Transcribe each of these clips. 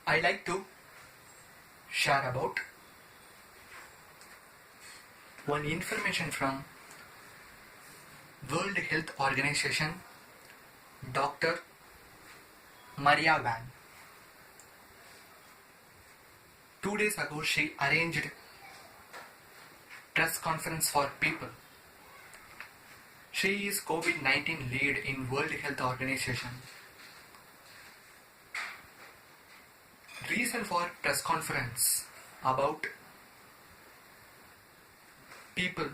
I like to share about one information from World Health Organization, Dr. Maria Van. 2 days ago, she arranged press conference for people. She is COVID-19 lead in World Health Organization. Reason for press conference about people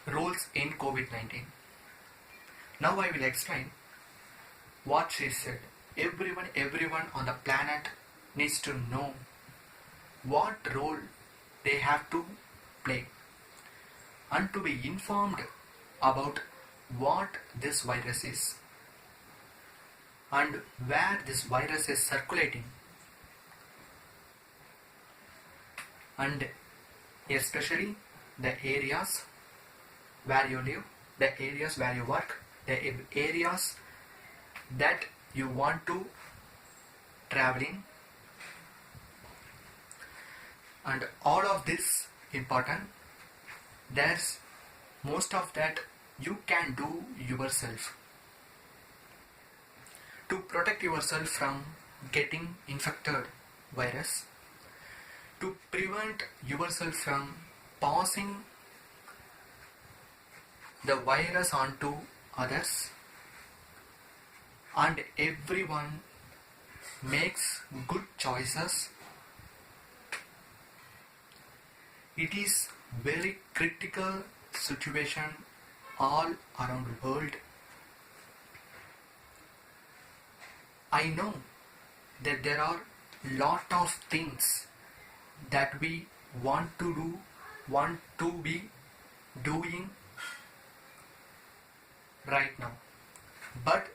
roles in COVID-19. Now I will explain what she said. Everyone on the planet needs to know what role they have to play and to be informed about what this virus is and where this virus is circulating, and especially the areas where you live, the areas where you work, the areas that you want to travel in, and all of this important. There's most of that you can do yourself to protect yourself from getting infected virus, to prevent yourself from passing the virus on to others, and everyone makes good choices. It is very critical situation all around the world. I know that there are lot of things that we want to be doing right now, but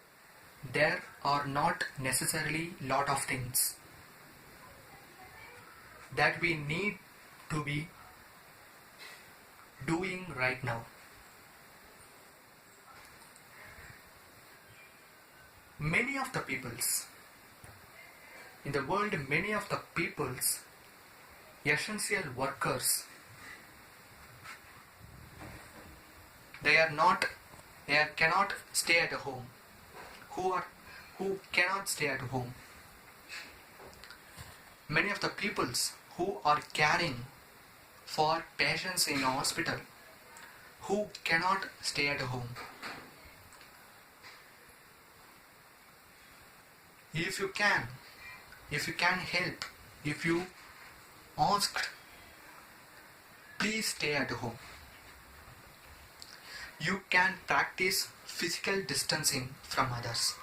there are not necessarily lot of things that we need to be doing right now. Many of the peoples in the world, essential workers, they cannot stay at home. Who cannot stay at home? Many of the peoples who are caring for patients in hospital, who cannot stay at home. If you can help, if you asked, please stay at home. You can practice physical distancing from others.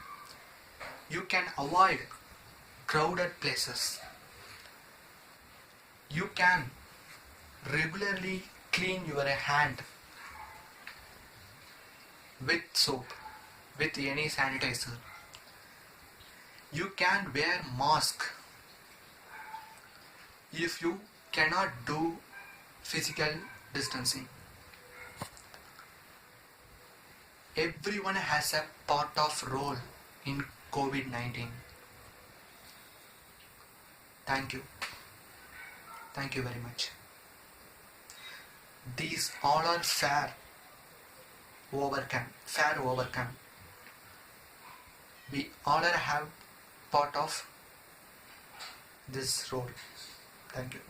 You can avoid crowded places. You can regularly clean your hand with soap, with any sanitizer. You can wear mask if you cannot do physical distancing. Everyone has a part of role in COVID-19. Thank you. Thank you very much. These all are fair overcome. We all have part of this role. Thank you.